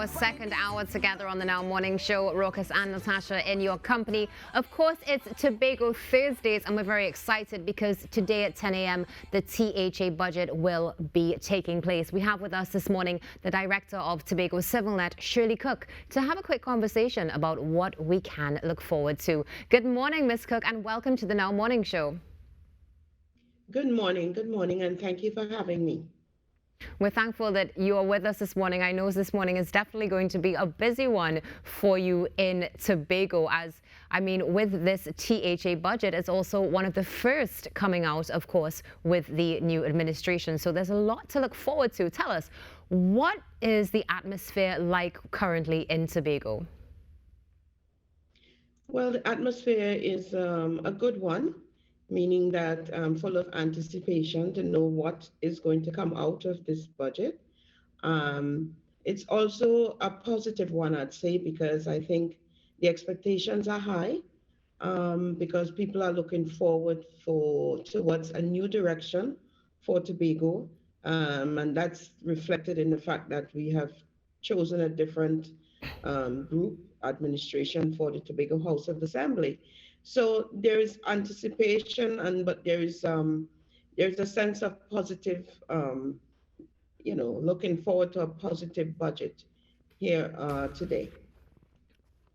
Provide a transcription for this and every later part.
our second hour together on the Now Morning Show. Rokas and Natasha in your company. Of course, it's Tobago Thursdays, and we're very excited because today at 10 a.m. the THA budget will be taking place. We have with us this morning the director of Tobago CivilNet, Shirley Cook, to have a quick conversation about what we can look forward to. Good morning, Ms. Cook, and welcome to the Now Morning Show. Good morning, and thank you for having me. We're thankful that you are with us this morning. I know this morning is definitely going to be a busy one for you in Tobago, as, I mean, with this THA budget, it's also one of the first coming out, of course, with the new administration. So there's a lot to look forward to. Tell us, what is the atmosphere like currently in Tobago? Well, the atmosphere is a good one, meaning that full of anticipation to know what is going to come out of this budget. It's also a positive one, I'd say, because I think the expectations are high, because people are looking forward towards a new direction for Tobago, and that's reflected in the fact that we have chosen a different group administration for the Tobago House of Assembly. So there is anticipation, but there's a sense of positive, looking forward to a positive budget here today.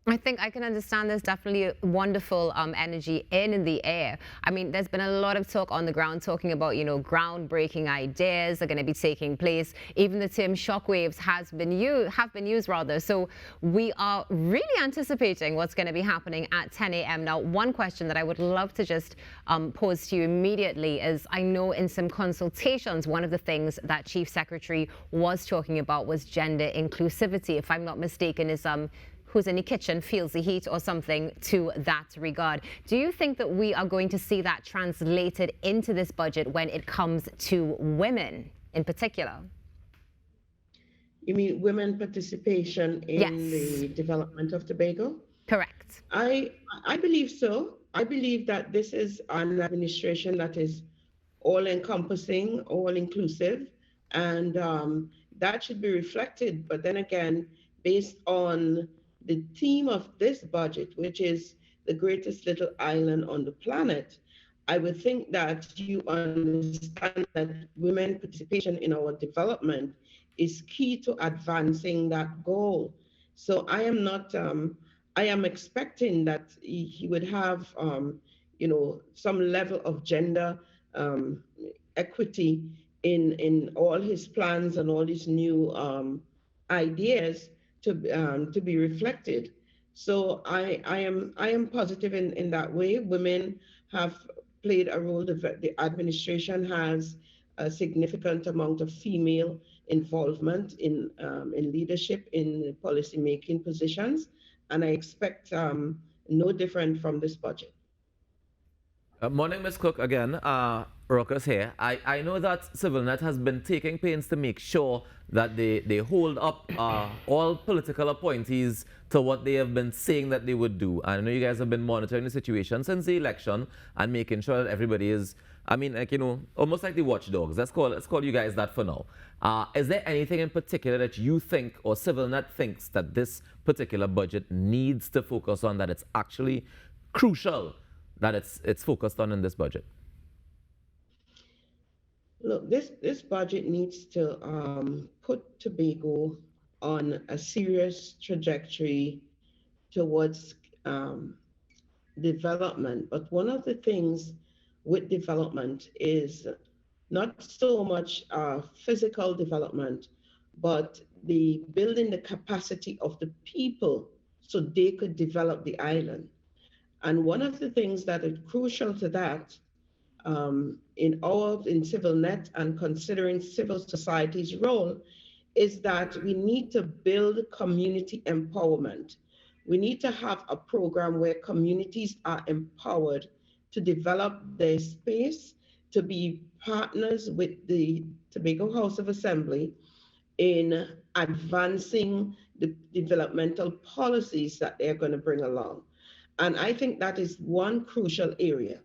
I think I can understand there's definitely wonderful energy in the air. I mean, there's been a lot of talk on the ground talking about, groundbreaking ideas are going to be taking place. Even the term shockwaves have been used rather. So we are really anticipating what's going to be happening at 10 a.m. Now, one question that I would love to just pose to you immediately is, I know in some consultations, one of the things that Chief Secretary was talking about was gender inclusivity. If I'm not mistaken, is who's in the kitchen feels the heat or something to that regard. Do you think that we are going to see that translated into this budget when it comes to women in particular? You mean women participation in the development of Tobago? Correct. I believe so. I believe that this is an administration that is all-encompassing, all-inclusive, and that should be reflected. But then again, based on the theme of this budget, which is the greatest little island on the planet, I would think that you understand that women participation in our development is key to advancing that goal. So I am expecting that he would have, some level of gender equity in all his plans and all his new ideas to be reflected. So I am positive in that way. Women have played a role. The administration has a significant amount of female involvement in leadership in policy making positions, and I expect no different from this budget. Morning, Ms. Cook, again. Rokas here. I know that CivilNet has been taking pains to make sure that they hold up all political appointees to what they have been saying that they would do. I know you guys have been monitoring the situation since the election and making sure that everybody is, almost like the watchdogs. Let's call you guys that for now. Is there anything in particular that you think or CivilNet thinks that this particular budget needs to focus on, that it's actually crucial that it's focused on in this budget? Look, this budget needs to put Tobago on a serious trajectory towards development. But one of the things with development is not so much physical development, but the building the capacity of the people so they could develop the island. And one of the things that is crucial to that in CivilNet and considering civil society's role is that we need to build community empowerment. We need to have a program where communities are empowered to develop their space, to be partners with the Tobago House of Assembly in advancing the developmental policies that they're going to bring along. And I think that is one crucial area.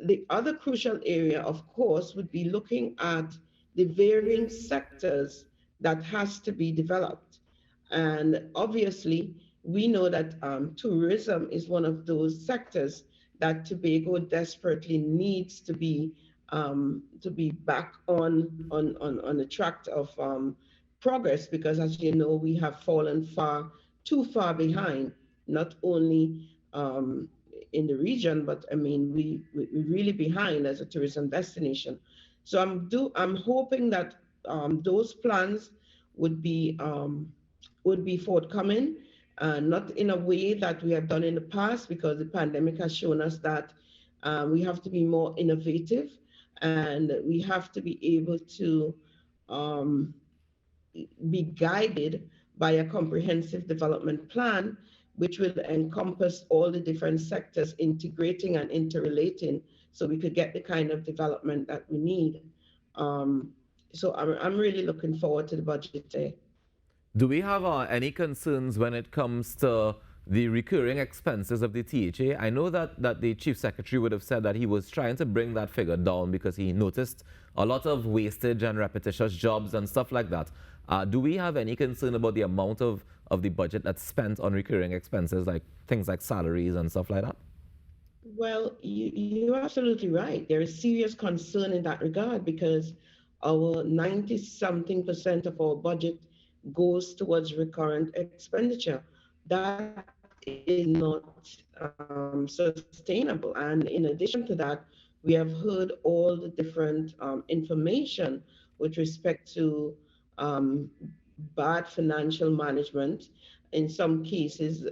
The other crucial area, of course, would be looking at the varying sectors that has to be developed. And obviously, we know that tourism is one of those sectors that Tobago desperately needs to be back on the track of progress, because as you know, we have fallen too far behind, not only in the region, but I mean we're really behind as a tourism destination. So I'm hoping that those plans would be forthcoming, not in a way that we have done in the past, because the pandemic has shown us that we have to be more innovative, and we have to be able to um, be guided by a comprehensive development plan, which will encompass all the different sectors, integrating and interrelating, so we could get the kind of development that we need. Um, so I'm really looking forward to the budget day. Do we have any concerns when it comes to the recurring expenses of the THA? I know that the Chief Secretary would have said that he was trying to bring that figure down because he noticed a lot of wastage and repetitious jobs and stuff like that. Do we have any concern about the amount of the budget that's spent on recurring expenses, like things like salaries and stuff like that? Well, you're absolutely right. There is serious concern in that regard, because our 90-something% of our budget goes towards recurrent expenditure. That is not sustainable. And in addition to that, we have heard all the different information with respect to um, bad financial management, in some cases,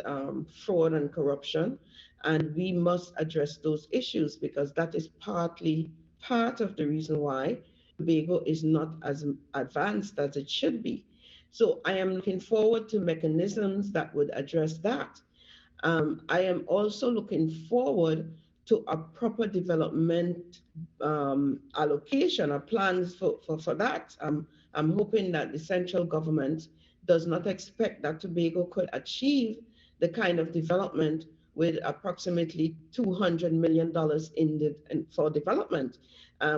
fraud and corruption. And we must address those issues, because that is partly part of the reason why Tobago is not as advanced as it should be. So I am looking forward to mechanisms that would address that. I am also looking forward to a proper development allocation or plans for that. I'm hoping that the central government does not expect that Tobago could achieve the kind of development with approximately $200 million for development.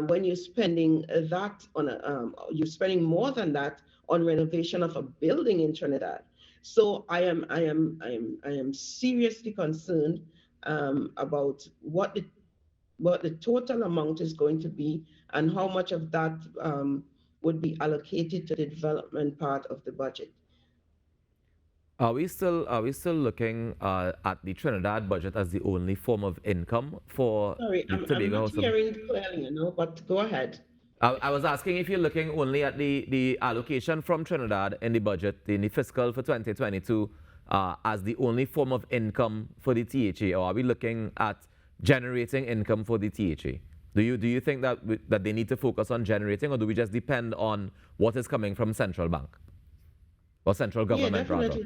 When you're spending that on you're spending more than that on renovation of a building in Trinidad. So I am seriously concerned about what the total amount is going to be, and how much of that would be allocated to the development part of the budget. Are we still looking at the Trinidad budget as the only form of income for Sorry, the I'm Tobago not House of... hearing clearly, but go ahead. I was asking if you're looking only at the allocation from Trinidad in the budget, in the fiscal for 2022, as the only form of income for the THA, or are we looking at generating income for the THA? Do you think that they need to focus on generating, or do we just depend on what is coming from central bank or central government rather?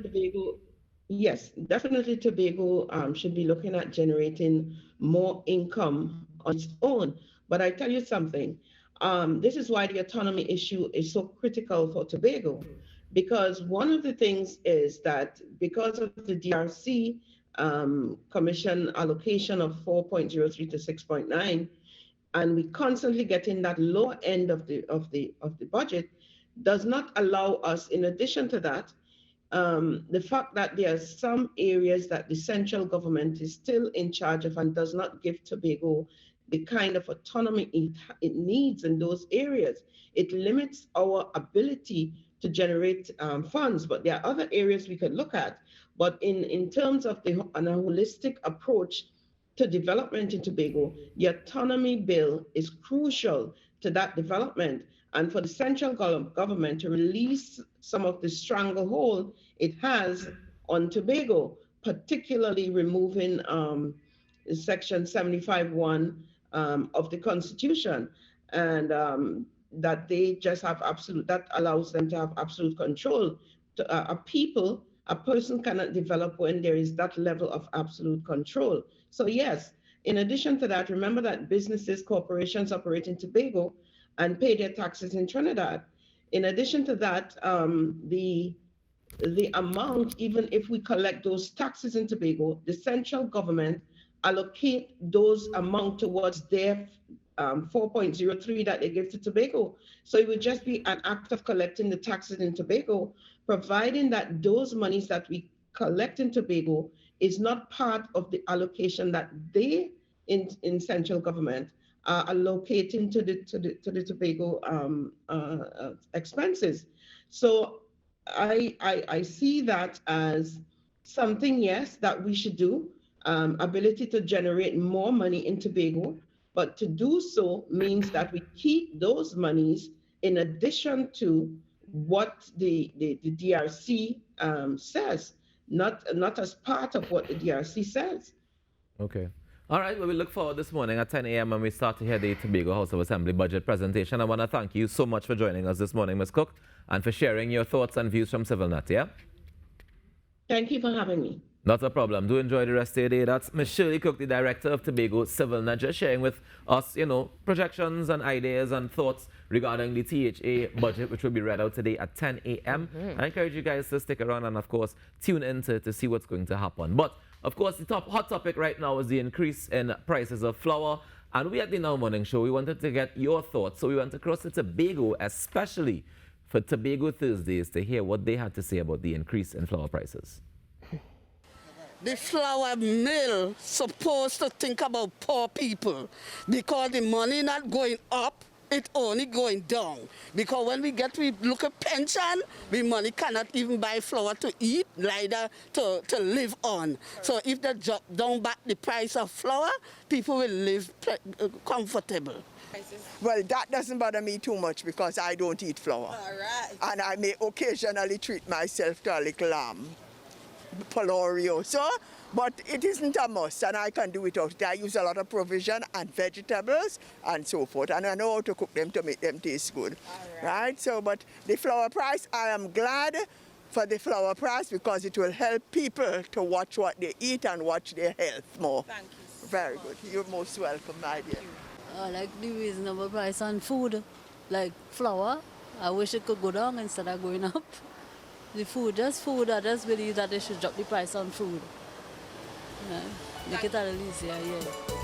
Yes, definitely Tobago should be looking at generating more income on its own. But I tell you something, this is why the autonomy issue is so critical for Tobago, because one of the things is that because of the DRC commission allocation of 4.03 to 6.9, and we constantly get in that lower end of the budget, does not allow us, in addition to that, the fact that there are some areas that the central government is still in charge of and does not give Tobago the kind of autonomy it needs in those areas. It limits our ability to generate funds, but there are other areas we could look at. But in terms of a holistic approach to development in Tobago, the autonomy bill is crucial to that development, and for the central government to release some of the stranglehold it has on Tobago, particularly removing Section 75(1) of the Constitution, and that they just have that allows them to have absolute control. A person cannot develop when there is that level of absolute control. So yes, in addition to that, remember that businesses, corporations operate in Tobago and pay their taxes in Trinidad. In addition to that, the amount, even if we collect those taxes in Tobago, the central government allocate those amount towards their 4.03 that they give to Tobago. So it would just be an act of collecting the taxes in Tobago, providing that those monies that we collect in Tobago is not part of the allocation that they in central government are allocating to the Tobago expenses. So I see that as something, yes, that we should do. Ability to generate more money in Tobago, but to do so means that we keep those monies in addition to what the DRC says, not as part of what the DRC says. Okay. All right, well, we look forward this morning at 10 a.m. when we start to hear the Tobago House of Assembly budget presentation. I want to thank you so much for joining us this morning, Ms. Cook, and for sharing your thoughts and views from CivilNet, yeah? Thank you for having me. Not a problem. Do enjoy the rest of your day. That's Ms. Shirley Cook, the Director of Tobago CivilNet, just sharing with us, projections and ideas and thoughts regarding the THA budget, which will be read out today at 10 a.m. I encourage you guys to stick around and, of course, tune in to see what's going to happen. But, of course, the hot topic right now is the increase in prices of flour. And we at the Now Morning Show, we wanted to get your thoughts. So we went across to Tobago, especially for Tobago Thursdays, to hear what they had to say about the increase in flour prices. The flour mill supposed to think about poor people because the money not going up, it only going down. Because when we look at pension, the money cannot even buy flour to eat, neither to live on. So if they drop down back the price of flour, people will live comfortable. Well, that doesn't bother me too much because I don't eat flour. All right. And I may occasionally treat myself to a little Polorio. So, but it isn't a must, and I can do without it. I use a lot of provision and vegetables and so forth, and I know how to cook them to make them taste good. Right? So, but the flour price, I am glad for the flour price because it will help people to watch what they eat and watch their health more. Thank you. Very good. You're most welcome, my dear. I like the reasonable price on food, like flour. I wish it could go down instead of going up. The food, I just believe that they should drop the price on food. Make it a little easier, yeah.